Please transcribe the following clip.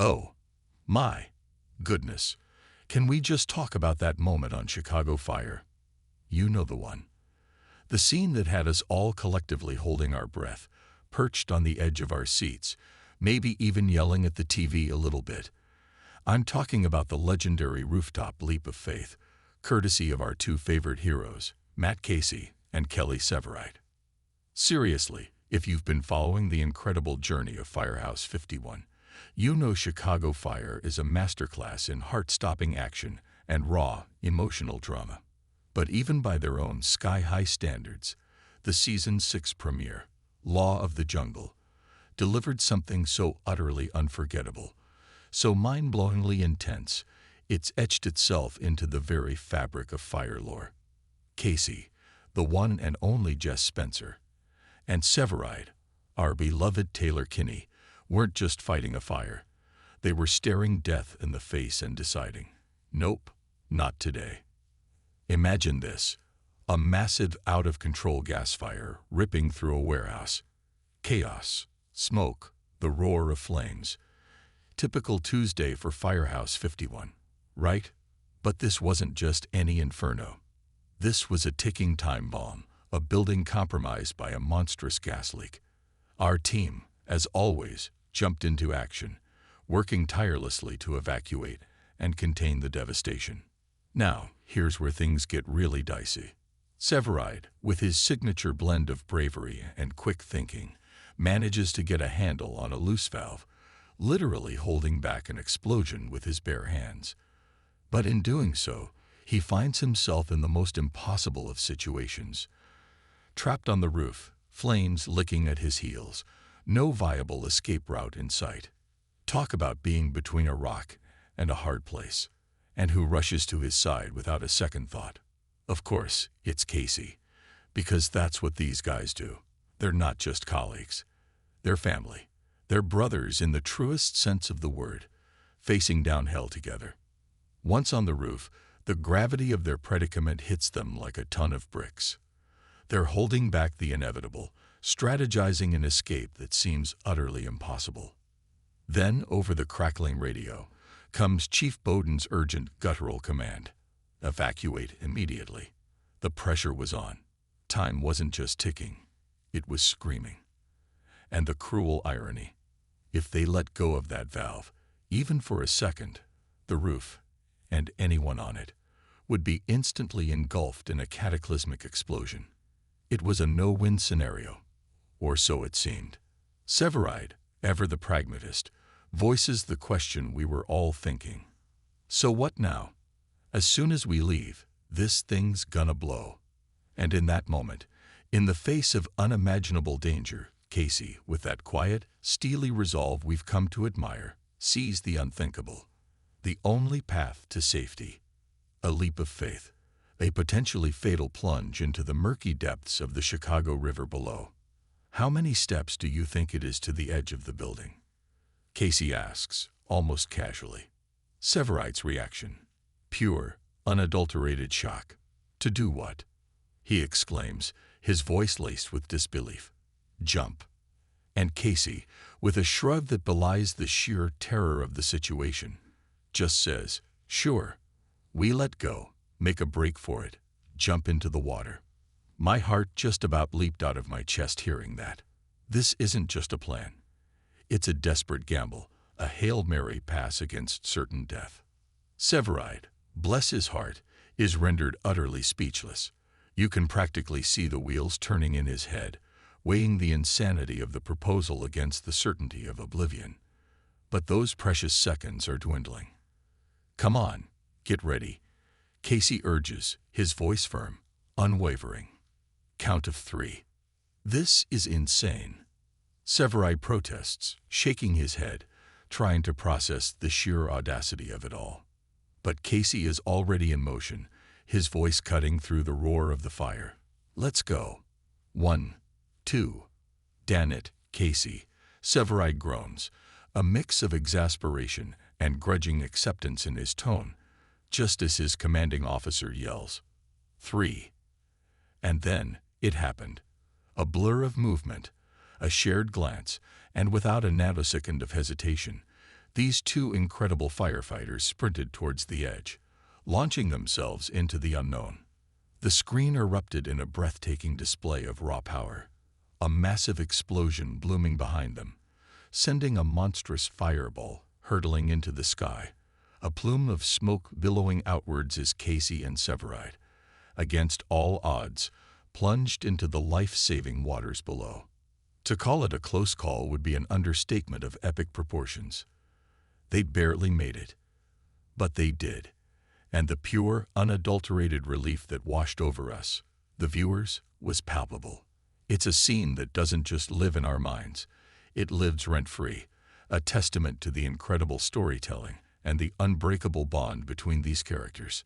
Oh, my goodness. Can we just talk about that moment on Chicago Fire? You know the one. The scene that had us all collectively holding our breath, perched on the edge of our seats, maybe even yelling at the TV a little bit. I'm talking about the legendary rooftop leap of faith, courtesy of our two favorite heroes, Matt Casey and Kelly Severide. Seriously, if you've been following the incredible journey of Firehouse 51, you know Chicago Fire is a masterclass in heart-stopping action and raw, emotional drama. But even by their own sky-high standards, the Season 6 premiere, Law of the Jungle, delivered something so utterly unforgettable, so mind-blowingly intense, it's etched itself into the very fabric of fire lore. Casey, the one and only Jess Spencer, and Severide, our beloved Taylor Kinney, weren't just fighting a fire. They were staring death in the face and deciding, nope, not today. Imagine this, a massive out-of-control gas fire ripping through a warehouse. Chaos, smoke, the roar of flames. Typical Tuesday for Firehouse 51, right? But this wasn't just any inferno. This was a ticking time bomb, a building compromised by a monstrous gas leak. Our team, as always, jumped into action, working tirelessly to evacuate and contain the devastation. Now, here's where things get really dicey. Severide, with his signature blend of bravery and quick thinking, manages to get a handle on a loose valve, literally holding back an explosion with his bare hands. But in doing so, he finds himself in the most impossible of situations. Trapped on the roof, flames licking at his heels, no viable escape route in sight. Talk about being between a rock and a hard place. And who rushes to his side without a second thought? Of course, it's Casey, because that's what these guys do. They're not just colleagues. They're family. They're brothers in the truest sense of the word, facing down hell together. Once on the roof, the gravity of their predicament hits them like a ton of bricks. They're holding back the inevitable, strategizing an escape that seems utterly impossible. Then, over the crackling radio, comes Chief Bowden's urgent guttural command. Evacuate immediately. The pressure was on. Time wasn't just ticking. It was screaming. And the cruel irony. If they let go of that valve, even for a second, the roof, and anyone on it, would be instantly engulfed in a cataclysmic explosion. It was a no-win scenario, or so it seemed. Severide, ever the pragmatist, voices the question we were all thinking. So what now? As soon as we leave, this thing's gonna blow. And in that moment, in the face of unimaginable danger, Casey, with that quiet, steely resolve we've come to admire, sees the unthinkable. The only path to safety. A leap of faith. A potentially fatal plunge into the murky depths of the Chicago River below. How many steps do you think it is to the edge of the building? Casey asks, almost casually. Severide's reaction. Pure, unadulterated shock. To do what? He exclaims, his voice laced with disbelief. Jump. And Casey, with a shrug that belies the sheer terror of the situation, just says, sure. We let go, make a break for it, jump into the water. My heart just about leaped out of my chest hearing that. This isn't just a plan. It's a desperate gamble, a Hail Mary pass against certain death. Severide, bless his heart, is rendered utterly speechless. You can practically see the wheels turning in his head, weighing the insanity of the proposal against the certainty of oblivion. But those precious seconds are dwindling. Come on, get ready. Casey urges, his voice firm, unwavering. Count of 3. This is insane. Severide protests, shaking his head, trying to process the sheer audacity of it all. But Casey is already in motion, his voice cutting through the roar of the fire. Let's go. 1, 2. Damn it, Casey. Severide groans, a mix of exasperation and grudging acceptance in his tone, just as his commanding officer yells. 3. And then it happened. A blur of movement, a shared glance, and without a nanosecond of hesitation, These two incredible firefighters sprinted towards the edge, launching themselves into the unknown. The screen erupted in a breathtaking display of raw power, a massive explosion blooming behind them, sending a monstrous fireball hurtling into the sky, a plume of smoke billowing outwards as Casey and Severide, against all odds, plunged into the life-saving waters below. To call it a close call would be an understatement of epic proportions. They'd barely made it, but they did, and the pure, unadulterated relief that washed over us, the viewers, was palpable. It's a scene that doesn't just live in our minds, it lives rent-free, a testament to the incredible storytelling and the unbreakable bond between these characters.